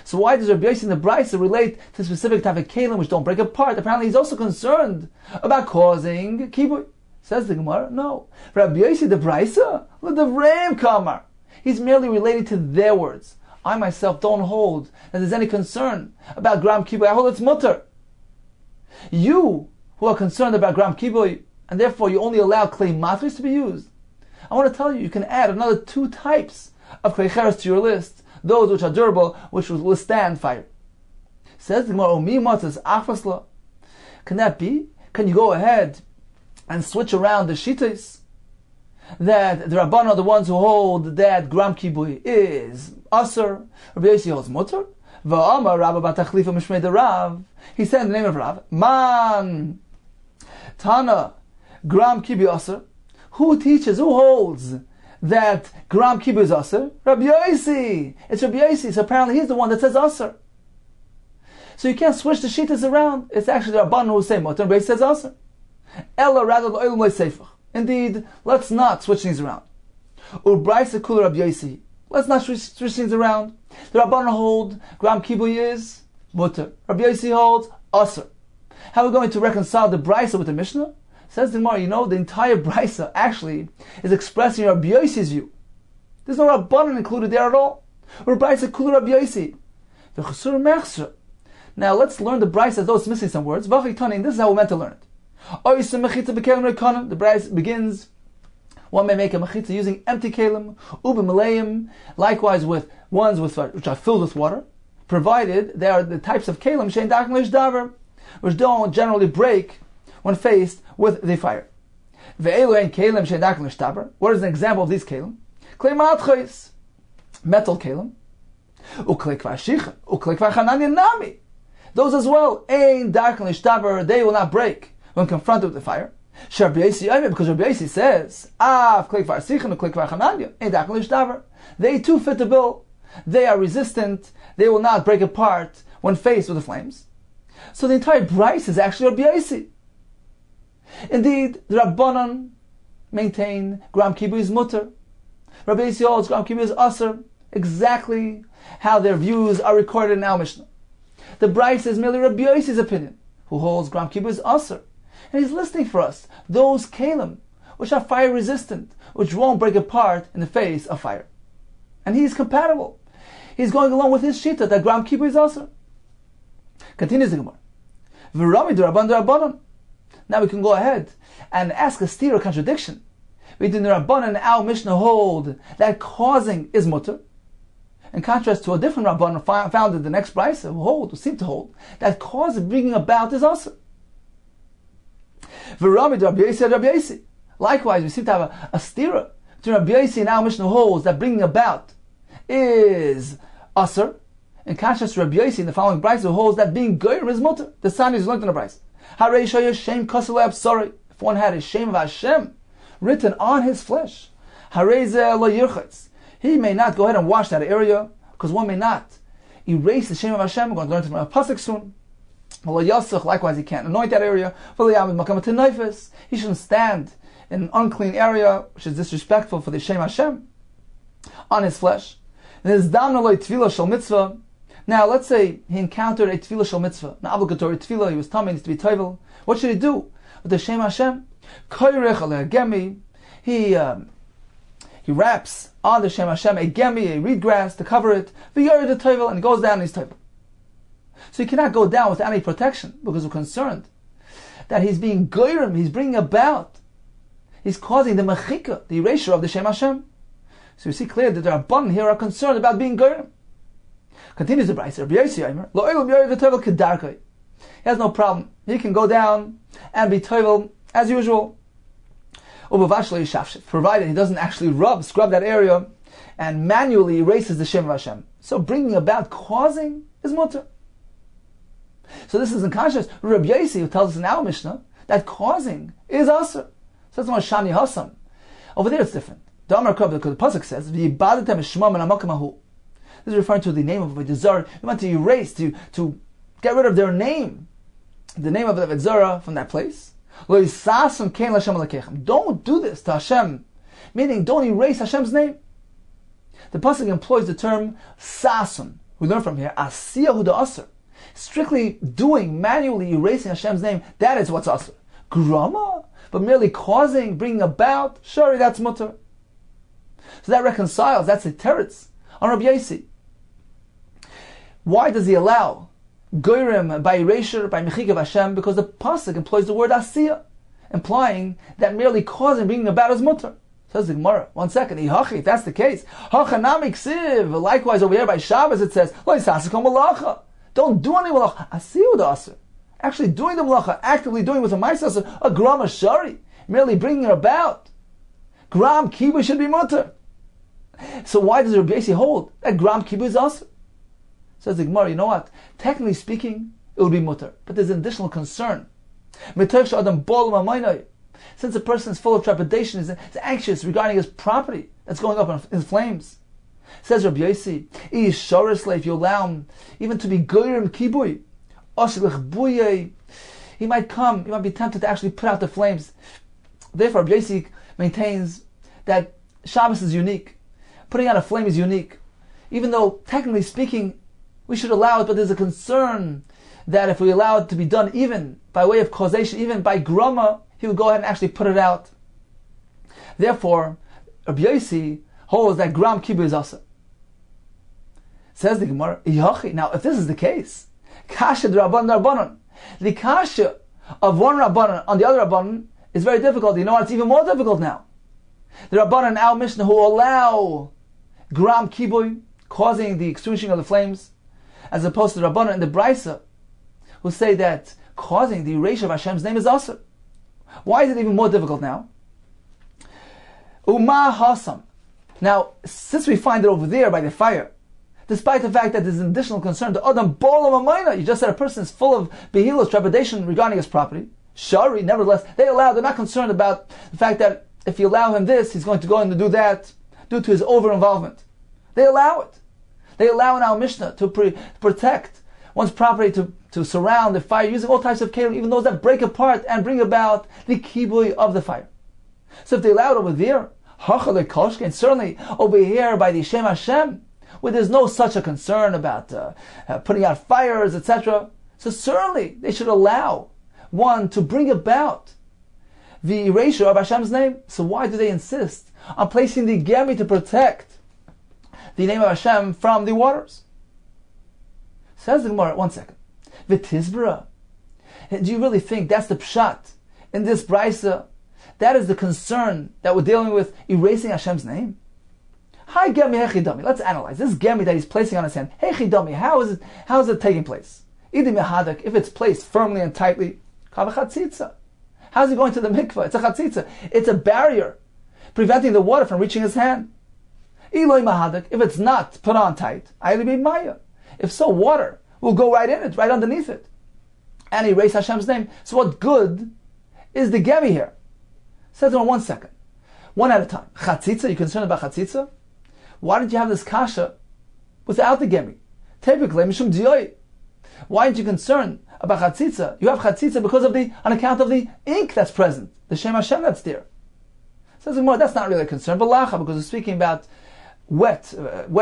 So why does Rabbi Yossi in the Brisa relate to specific type of kelim which don't break apart? Apparently he's also concerned about causing Kiboy. Says the Gemara, no. Rabbi Yossi the Brisa, l'davrayim kamar. He's merely relating to their words. I myself don't hold that there's any concern about gram kiboy. I hold it's mutter. You who are concerned about gram kiboy, and therefore you only allow clay matris to be used, I want to tell you, you can add another 2 types of clay cheres to your list, those which are durable, which will withstand fire. Says the Gemara, Omi matzas achvasla. Can that be? Can you go ahead and switch around the shitas? That the Rabbanon are the ones who hold that gram kiboy is aser. Rabbi Yossi holds mutter. Va'amar Rabba batachlifa mishmei de Rav. He said in the name of Rav, Man Tana gram kiboy aser. Who teaches? Who holds that gram kiboy is aser? Rabbi Yossi. It's Rabbi Yossi. So apparently he's the one that says aser. So you can't switch the shitas around. It's actually the Rabbanon who say mutter. Rabbi Yossi says aser. Ella rather the oil sefer. Indeed, let's not switch things around. Urbraisa kula Rabbi Yossi. Let's not switch things around. The Rabbanon hold gram kiboy is mutter. Rabbi Yossi holds aser. How are we going to reconcile the brisa with the Mishnah? Says the Gemara, the entire brisa actually is expressing Rabbi Yossi's view. There's no Rabbanon included there at all. Urbraisa kula Rabbi Yossi. V'chasur mechsra. Now let's learn the brisa as though it's missing some words. V'chitanin. This is how we're meant to learn it. The brayse begins, one may make a mechitza using empty kelim, u'b'malayim, likewise with ones which are filled with water, provided they are the types of kelim shein daken l'shdaver, which don't generally break when faced with the fire. Ve'elu ein kelim shein daken l'shdaver. What is an example of these kelim? Klei matchos, metal kelim, u'klei kvar shicha, u'klei kvar chananya nami. Those as well, ein daken l'shdaver, they will not break when confronted with the fire. Because Rabbi Yossi says, they too fit the bill. They are resistant. They will not break apart when faced with the flames. So the entire brayse is actually Rabbi Yossi. Indeed, the Rabbanon maintain gram kiboy is mutter. Rabbi Yossi holds gram kiboy is aser. Exactly how their views are recorded in our Mishnah. The brayse is merely Rabbi Yossi's opinion, who holds gram kiboy is aser. And he's listing for us those kelim which are fire resistant, which won't break apart in the face of fire. And he is compatible. He's going along with his shita that gram kiboy is aser. Continues the Gemara. V'rami d'Rabbanan. Now we can go ahead and ask a stira contradiction. Between the Rabbanan and our Mishnah hold that causing is mutter, in contrast to a different Rabbanan found in the next brayse who seem to hold that causing bringing about is aser. V'ramid Rabbi Yosi Rabbi Yosi. Likewise, we seem to have a stira between Rabbi Yosi and our Mishnah holds that bringing about is aser, and conscious Rabbi Yosi in the following brayso who holds that being goyim is mutter. The sign is learned in the brayso. Harei shoyah shem kosel absori. If one had a shame of Hashem written on his flesh, harei zeh lo yirchatz. He may not go ahead and wash that area because one may not erase the shame of Hashem. We're going to learn from a pasuk soon. Likewise, he can't anoint that area. He shouldn't stand in an unclean area, which is disrespectful for the Shem Hashem, on his flesh. Now, let's say he encountered a tefillah shel mitzvah, an obligatory tefillah. He was telling needs to be toivel. What should he do with the Shem Hashem? He wraps on the Shem Hashem a gemi, a reed grass to cover it. And he goes down and he's toivel. So he cannot go down without any protection because we're concerned that he's being goyim, he's bringing about, he's causing the mechika, the erasure of the Shem Hashem. So you see clearly that the Rabbanan here are concerned about being goyim. Continues the Brayso, Rabbi Yosi Aimer, he has no problem. He can go down and be toivel as usual. Provided he doesn't actually scrub that area and manually erases the Shem of Hashem. So bringing about, causing, is mutter. So this is unconscious. Rabbi Yosi, who tells us in our Mishnah that causing is aser. So that's not Shani Hasam. Over there it's different. The Amar Krab, because the pasuk says, "V'yibadatem shmam and amakamahu." This is referring to the name of the Zara. You want to erase, to get rid of their name, the name of the Zara from that place. Don't do this to Hashem, meaning don't erase Hashem's name. The pasuk employs the term sasun. We learn from here asiyahu da aser. Strictly doing, manually erasing Hashem's name, that is what's aser. Grama, but merely causing, bringing about, surely that's mutter. So that reconciles, that's a teretz on Rabbi Yosi. Why does he allow goyim by erasure, by mechik of Hashem? Because the pasuk employs the word asiyah, implying that merely causing, bringing about is mutter. Says the Gemara, 1 second, if that's the case, likewise over here by Shabbos it says, don't do any malacha. Asiyu the aser. Actually doing the malacha, actively doing with a ma'aseh, a gram shari, merely bringing it about. Gram kibu should be mutter. So why does Rabbi Yosi hold that gram kibu is aser? Says the Gemara, you know what? Technically speaking, it would be mutter, but there's an additional concern. Since a person is full of trepidation, is anxious regarding his property that's going up in flames. Says Rabbi Yosi, if you allow him even to be goyim kibui, he might be tempted to actually put out the flames. Therefore, Rabbi Yosi maintains that Shabbos is unique. Putting out a flame is unique. Even though, technically speaking, we should allow it, but there's a concern that if we allow it to be done even by way of causation, even by grama, he would go ahead and actually put it out. Therefore, Rabbi Yosi holds that gram kibu is asa. Says the Gemara, now if this is the case, kasha d'Rabbanan, the kasha of one Rabbanan on the other Rabbanan is very difficult. You know what? It's even more difficult now. The Rabbanan in our Mishnah who allow gram kibu, causing the extinguishing of the flames, as opposed to the Rabbanan in the Brayso who say that causing the erasure of Hashem's name is asa. Why is it even more difficult now? Uma hasam. Now, since we find it over there by the fire, despite the fact that there's an additional concern, the Adam Bolam Amayna, you just said a person is full of behilos, trepidation regarding his property. Shari, nevertheless, they're not concerned about the fact that if you allow him this, he's going to go and do that due to his over-involvement. They allow it. They allow in our Mishnah to protect one's property, to surround the fire using all types of kelim, even those that break apart and bring about the kibui of the fire. So if they allow it over there, and certainly over here by the Shem Hashem, where there's no such a concern about putting out fires, etc. So certainly they should allow one to bring about the erasure of Hashem's name. So why do they insist on placing the gemi to protect the name of Hashem from the waters? Says the Gemara, 1 second. V'tizbara. Do you really think that's the pshat in this brayso? That is the concern that we're dealing with, erasing Hashem's name? Hi gemi hechidami. Let's analyze this gemi that he's placing on his hand. Hechidami. How is it taking place? If it's placed firmly and tightly, kavachatzitza. How's he going to the mikveh? It's a chatzitza. It's a barrier preventing the water from reaching his hand. Eloi mahadak, if it's not put on tight, ayli be maya. If so, water will go right in it, right underneath it, and erase Hashem's name. So what good is the gemi here? Says it in 1 second. One at a time. Chatzitza, you're concerned about chatzitza? Why did you have this kasha without the gemi? Typically, mishum diyoi. Why aren't you concerned about chatzitza? You have chatzitza because of on account of the ink that's present, the Shem Hashem that's there. Says the Gemara, that's not really a concern, but lacha, because we're speaking about wet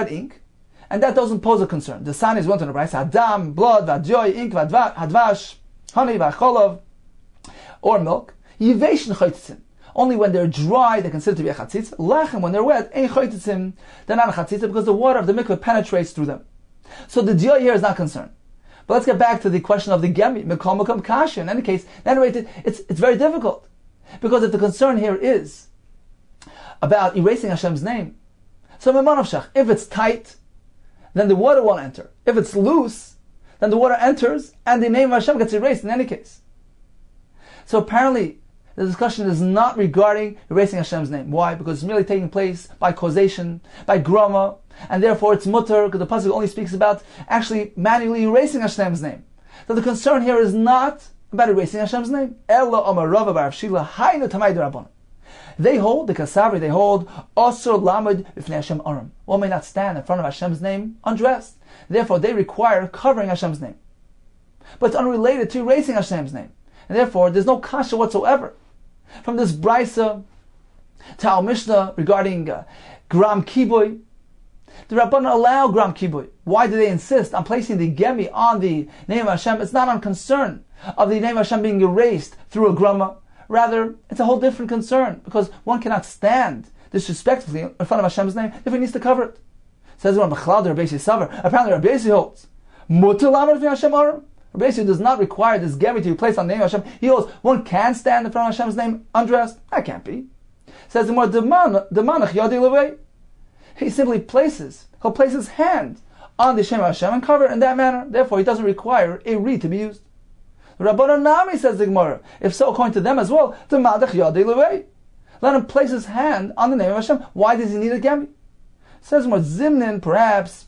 ink, and that doesn't pose a concern. The Sanis went on the price, hadam, blood, vadjoy, ink, hadvash, honey, vacholov, or milk. Yiveshin chaytitzim. Only when they're dry, they're considered to be a chatzitza. Lachem, when they're wet, ain't chaytitzim, they're not a chatzitza, because the water of the mikveh penetrates through them. So the dioy here is not concerned. But let's get back to the question of the gemi, mikol makam kasha. In any case, it's very difficult. Because if the concern here is about erasing Hashem's name, so if it's tight, then the water won't enter. If it's loose, then the water enters, and the name of Hashem gets erased in any case. So apparently, the discussion is not regarding erasing Hashem's name. Why? Because it's merely taking place by causation, by grama, and therefore it's mutter, because the pasuk only speaks about actually manually erasing Hashem's name. So the concern here is not about erasing Hashem's name. They hold, the Kasavri, they hold, Osur Lamed B'fnei Hashem Aram. One may not stand in front of Hashem's name undressed. Therefore, they require covering Hashem's name. But it's unrelated to erasing Hashem's name. And therefore, there's no kasha whatsoever. From this brisa to our Mishnah regarding gram kiboy, the Rabbanan allow gram kiboy. Why do they insist on placing the gemi on the name of Hashem? It's not on concern of the name of Hashem being erased through a grama. Rather, it's a whole different concern, because one cannot stand disrespectfully in front of Hashem's name if he needs to cover it. Says one, apparently Rabbi Yossi holds, Mutar Lamed B'fnei Hashem Aram. Rabbi Yossi does not require this gemi to be placed on the name of Hashem. He holds, one can stand in front of Hashem's name undressed. That can't be. Says the more Demanach Yadi Levei. He simply he'll place his hand on the Shem of Hashem and cover it in that manner. Therefore, he doesn't require a reed to be used. Rabbanan Nami, says the Gemara. If so, according to them as well, the Madach Yadei Levei. Let him place his hand on the name of Hashem. Why does he need a gemi? Says more Zimnin, perhaps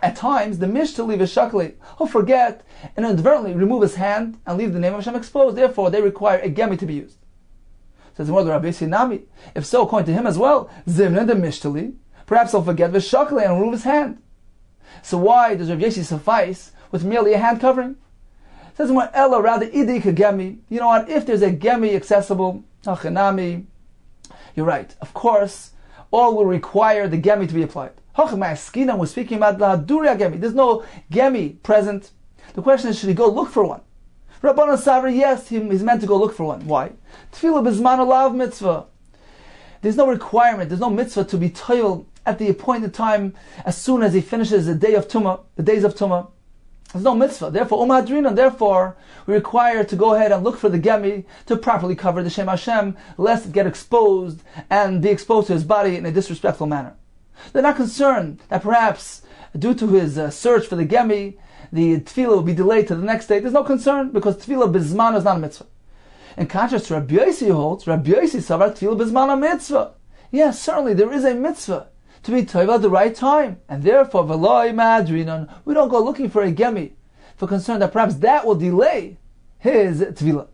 at times the Mishtali V'Shakli, he'll forget and inadvertently remove his hand and leave the name of Hashem exposed. Therefore, they require a gemi to be used. Says the Rabbi Yossi Nami. If so, according to him as well, Zimnin the Mishtali, perhaps he'll forget V'Shakli and remove his hand. So why does Rabbi Yossi suffice with merely a hand covering? Says more Ella, rather Idi Kagemi. You know what? If there's a gemi accessible, Hachanami, you're right. Of course, all will require the gemi to be applied. Hachamaskina, we're speaking about the Haduria gemi. There's no gemi present. The question is, should he go look for one? Rabbanan Savri, yes, he's meant to go look for one. Why? Tefillah Bizman Olav mitzvah. There's no requirement, there's no mitzvah to be toil at the appointed time as soon as he finishes the days of Tumah. There's no mitzvah. Therefore, therefore, we require to go ahead and look for the gemi to properly cover the Shem Hashem, lest it get exposed and be exposed to his body in a disrespectful manner. They're not concerned that perhaps, due to his search for the gemi, the tefillah will be delayed to the next day. There's no concern, because tefillah bizman is not a mitzvah. In contrast to Rabbi Yossi, who holds, Rabbi Yossi savar tefillah bizman a mitzvah. Yes, certainly there is a mitzvah to be toiv at the right time, and therefore v'loi madrinon, we don't go looking for a gemi for concern that perhaps that will delay his tefillah.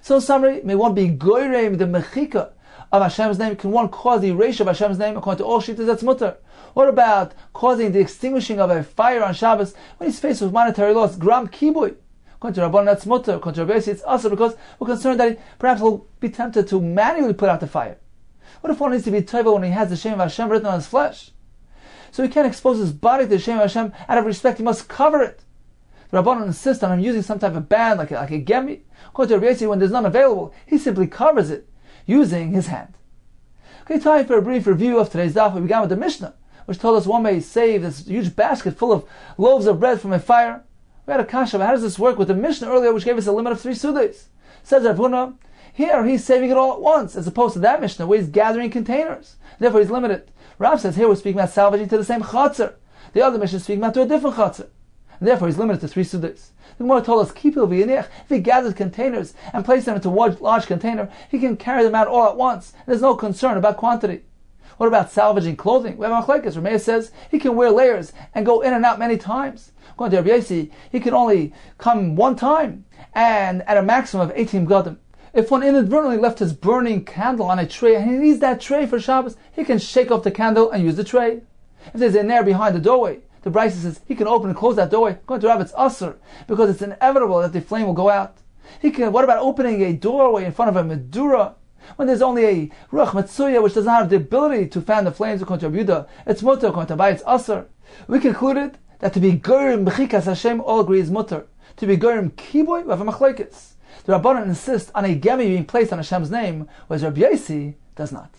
So, in summary, may one be goyrem the mechika of Hashem's name? Can one cause the erasure of Hashem's name according to all shittas? That's mutter. What about causing the extinguishing of a fire on Shabbos when he's faced with monetary loss? Gram kibui. According to Rabbanan, that's mutter. According to Rabbi Yossi, it's also because we're concerned that perhaps he'll be tempted to manually put out the fire. What if one needs to be teiva when he has the Shem of Hashem written on his flesh? So he can't expose his body to the Shem of Hashem. Out of respect, he must cover it. The Rabbanan insist on him using some type of band, like a gemi. According to Rabbi Yossi, when there's none available, he simply covers it using his hand. Okay, time for a brief review of today's daf. We began with the Mishnah, which told us one may save this huge basket full of loaves of bread from a fire. We had a kasha, but how does this work with the Mishnah earlier, which gave us a limit of 3 sudays? Says Rav Huna, here he's saving it all at once, as opposed to that Mishnah where he's gathering containers. Therefore he's limited. Rav says here we're speaking about salvaging to the same chatzar. The other Mishnah is speaking about to a different chatzar. and therefore he's limited to 3 sudas. The Gemara told us, if he gathers containers and places them into a large container, he can carry them out all at once. There's no concern about quantity. What about salvaging clothing? We have machlekes. Rameya says he can wear layers and go in and out many times. According to Rabbi Yossi, he can only come one time and at a maximum of 18 bgadim. If one inadvertently left his burning candle on a tray and he needs that tray for Shabbos, he can shake off the candle and use the tray. If there's a nair behind the doorway, the Brisa says he can open and close that doorway. According to Rav, it's usur, because it's inevitable that the flame will go out. What about opening a doorway in front of a medura when there's only a ruach matsuya which does not have the ability to fan the flames? According to Rav Yudah, it's mutter. According to Abai, it's usur. We concluded that to be gorim b'chikas Hashem, all agree is mutter. To be gorim kiboy, we have a machlekes. The Rabbanan insist on a gemi being placed on Hashem's name, whereas Rabbi Yossi does not.